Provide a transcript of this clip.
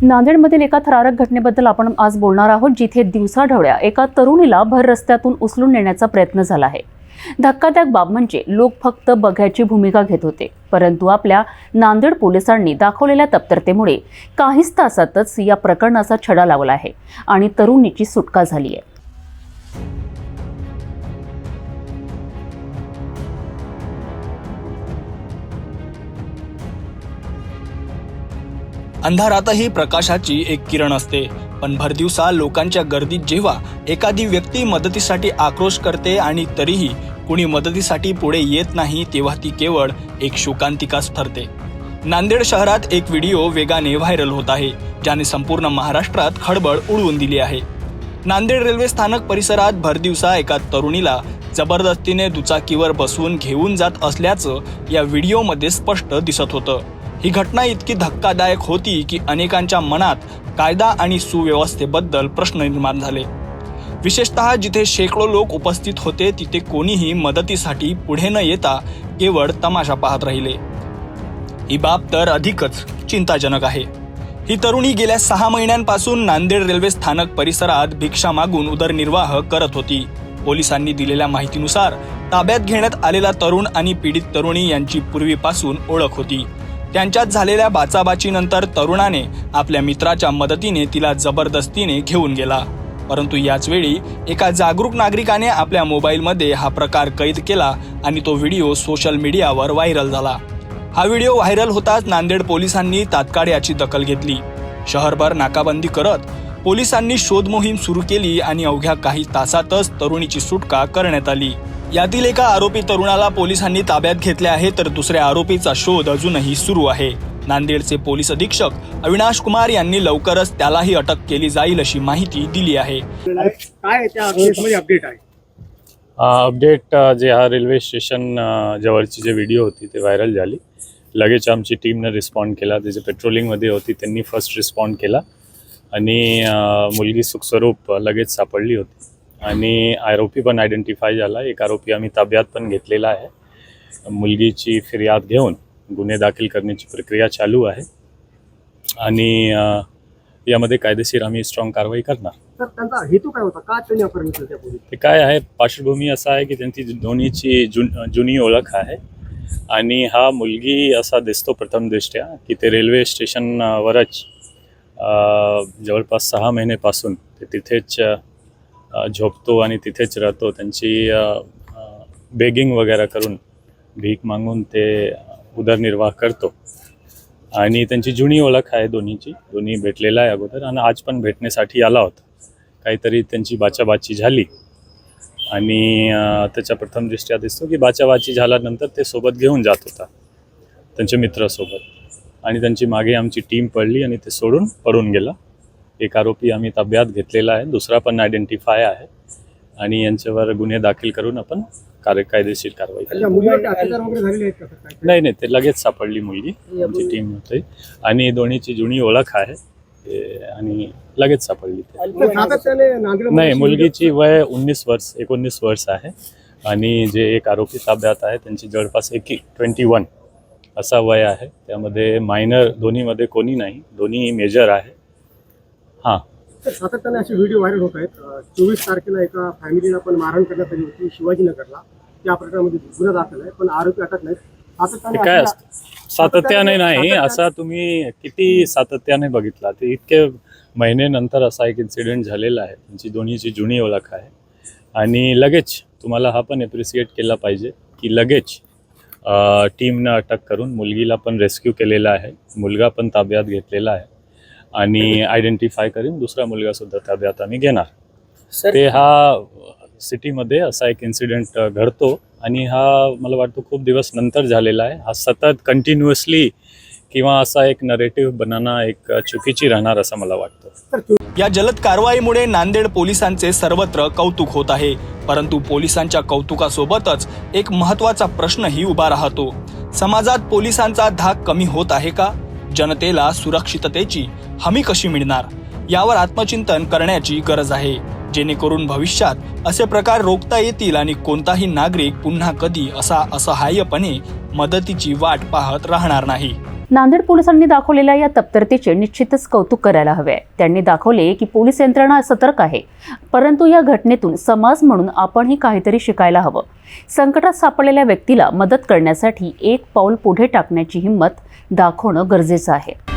नांदेडमधील एका थरारक घटनेबद्दल आपण आज बोलणार आहोत, जिथे दिवसाढवळ्या एका तरुणीला भर रस्त्यातून उचलून नेण्याचा प्रयत्न झाला आहे। धक्कादायक बाब म्हणजे लोक फक्त बघ्याची भूमिका घेत होते, परंतु आपल्या नांदेड पोलिसांनी दाखवलेल्या तत्परतेमुळे काहीच तासातच या प्रकरणाचा छडा लावला आहे आणि तरुणीची सुटका झाली आहे। अंधारातही प्रकाशाची एक किरण असते, पण भरदिवसा लोकांच्या गर्दीत जेव्हा एखादी व्यक्ती मदतीसाठी आक्रोश करते आणि तरीही कुणी मदतीसाठी पुढे येत नाही, तेव्हा ती केवळ एक शोकांतिकाच ठरते। नांदेड शहरात एक व्हिडिओ वेगाने व्हायरल होत आहे, ज्याने संपूर्ण महाराष्ट्रात खळबळ उडवून दिली आहे। नांदेड रेल्वे स्थानक परिसरात भरदिवसा एका तरुणीला जबरदस्तीने दुचाकीवर बसवून घेऊन जात असल्याचं या व्हिडिओमध्ये स्पष्ट दिसत होतं। ही घटना इतकी धक्कादायक होती की अनेकांच्या मनात कायदा आणि सुव्यवस्थेबद्दल प्रश्न निर्माण झाले। विशेषतः जिथे शेकडो लोक उपस्थित होते, तिथे कोणीही मदतीसाठी पुढे न येता केवळ तमाशा पाहत राहिले। ही बाब तर अधिकच चिंताजनक आहे। ही तरुणी गेल्या 6 महिन्यांपासून नांदेड रेल्वे स्थानक परिसरात भिक्षा मागून उदरनिर्वाह करत होती। पोलिसांनी दिलेल्या माहितीनुसार ताब्यात घेण्यात आलेला तरुण आणि पीडित तरुणी यांची पूर्वीपासून ओळख होती। त्यांच्यात झालेल्या बाचाबाचीनंतर तरुणाने आपल्या मित्राच्या मदतीने तिला जबरदस्तीने घेऊन गेला, परंतु याच वेळी एका जागरूक नागरिकाने आपल्या मोबाईलमध्ये हा प्रकार कैद केला आणि तो व्हिडिओ सोशल मीडियावर व्हायरल झाला। हा व्हिडिओ व्हायरल होताच नांदेड पोलिसांनी तात्काळ याची दखल घेतली। शहरभर नाकाबंदी करत पोलिसांनी शोध मोहीम सुरू केली आणि अवघ्या काही तासातच तरुणीची सुटका करण्यात आली। यातील एका आरोपी तरुणाला पोलिसांनी ताब्यात घेतले आहे, तर दुसऱ्या आरोपीचा शोध अजूनही सुरू आहे। नांदेडचे पोलीस अधीक्षक अविनाश कुमार यांनी लवकरच त्यालाही अटक केली जाईल अशी माहिती दिली आहे। काय त्या अपडेटमध्ये अपडेट आहे? अपडेट जे हा रेल्वे स्टेशन जवळची जे व्हिडिओ होती ते व्हायरल झाली। लगेच आमची टीमने रिस्पॉन्ड केला। त्याचे पेट्रोलिंगमध्ये होती, त्यांनी फर्स्ट रिस्पॉन्ड केला आणि मुलगी सुखस्वरूप लगेच सापडली होती आणि आरोपी पण आयडेंटिफाय झाला। एक आरोपी आम्ही ताब्यात पण घेतलेला आहे। मुलगीची फिर्याद घेऊन गुन्हे दाखल करण्याची प्रक्रिया चालू आहे आणि यामध्ये कायदेशीर आम्ही स्ट्रॉंग कारवाई करणार। तर त्यांचा हेतू काय होता? का त्यांनी अपहरण केलं त्यापूर्वी? ते काय आहे, पार्श्वभूमी असा आहे की त्यांची दोन्हीची जुनी ओळख आहे आणि हा मुलगी असा दिसतो प्रथम दृष्ट्या की ते रेल्वे स्टेशनवरच जवळपास 6 महिन्यापासून ते तिथेच झोपतो आणि तिथेच राहतो। त्यांची बेगिंग वगैरे करून भीक मागून ते उदरनिर्वाह करतो आणि त्यांची जुनी ओळख आहे दोन्ही भेटलेला आहे अगोदर आणि आज पण भेटण्यासाठी आला होता। काहीतरी त्यांची बाचाबाची झाली आणि त्याच्या प्रथम दृष्ट्या दिसतो की बाचाबाची झाल्यानंतर ते सोबत घेऊन जात होता त्यांच्या मित्रासोबत आणि त्यांची मागे आमची टीम पडली आणि ते सोडून पळून गेला। एक आरोपी आम्ही ताब्यात घेतलेला आहे, दुसरा पण आयडेंटिफाय आहे आणि यांच्यावर गुन्हे दाखल करून आपण कायदेशीर कारवाई नाही, ते लगेच सापडली मुलगी, आमची टीम होती आणि दोन्हीची जुनी ओळख आहे आणि लगेच सापडली। नाही, मुलगीची वय 19 वर्ष आहे आणि जे एक आरोपी ताब्यात आहे त्यांची जवळपास 21 असा वय आहे। त्यामध्ये मायनर दोन्हीमध्ये कोणी नाही, दोन्ही मेजर आहे। हां, तर सातत्याने असे व्हिडिओ व्हायरल होत आहेत। 24 तारखेला एका फॅमिलीला पण मारहाण करण्यात आली होती शिवाजीनगरला। त्या प्रकरणामध्ये गुन्हा दाखल आहे, पण आरोपी अटक नाहीत। काय असतं सातत्याने नाही, असा तुम्ही किती सातत्याने बघितला ते इतके महिन्यानंतर असा एक इन्सिडेंट झालेला आहे। त्यांची दोन्हीची जुनी ओळख आहे आणि लगेच तुम्हाला हा पण एप्रिशिएट केला पाहिजे की लगेच टीमनं अटक करून मुलगीला पण रेस्क्यू केलेला आहे, मुलगा पण ताब्यात घेतलेला आहे आणि आयडेंटिफाय करून दुसरा मुलगा सुद्धा ताब्यात आम्ही घेणार। ते हा सिटीमध्ये असा एक इन्सिडेंट घडतो आणि हा मला वाटतं खूप दिवस नंतर झालेला आहे। हा सतत कंटिन्युअसली किंवा असा एक नरेटिव्ह बनवणं एक चुकीची राहणार असं मला वाटतं। या जलद कारवाईमुळे नांदेड पोलिसांचे सर्वत्र कौतुक होत आहे, परंतु पोलिसांच्या कौतुकासोबतच एक महत्त्वाचा प्रश्नही उभा राहतो। समाजात पोलिसांचा धाक कमी होत आहे का? जनतेला सुरक्षिततेची हमी कशी मिळणार, यावर आत्मचिंतन करण्याची गरज आहे, जेणेकरून भविष्यात असे प्रकार रोखता येतील आणि कोणताही नागरिक पुन्हा कधी असा असहाय्यपणे मदतीची वाट पाहत राहणार नाही। नांदेड पोलिसांनी दाखवलेल्या या तत्परतेचे निश्चितच कौतुक करायला हवे आहे. त्यांनी दाखवले की पोलीस यंत्रणा सतर्क आहे, परंतु या घटनेतून समाज म्हणून आपणही काहीतरी शिकायला हवं. संकटात सापडलेल्या व्यक्तीला मदत करण्यासाठी एक पाऊल पुढे टाकण्याची हिंमत दाखवणं गरजेचं आहे.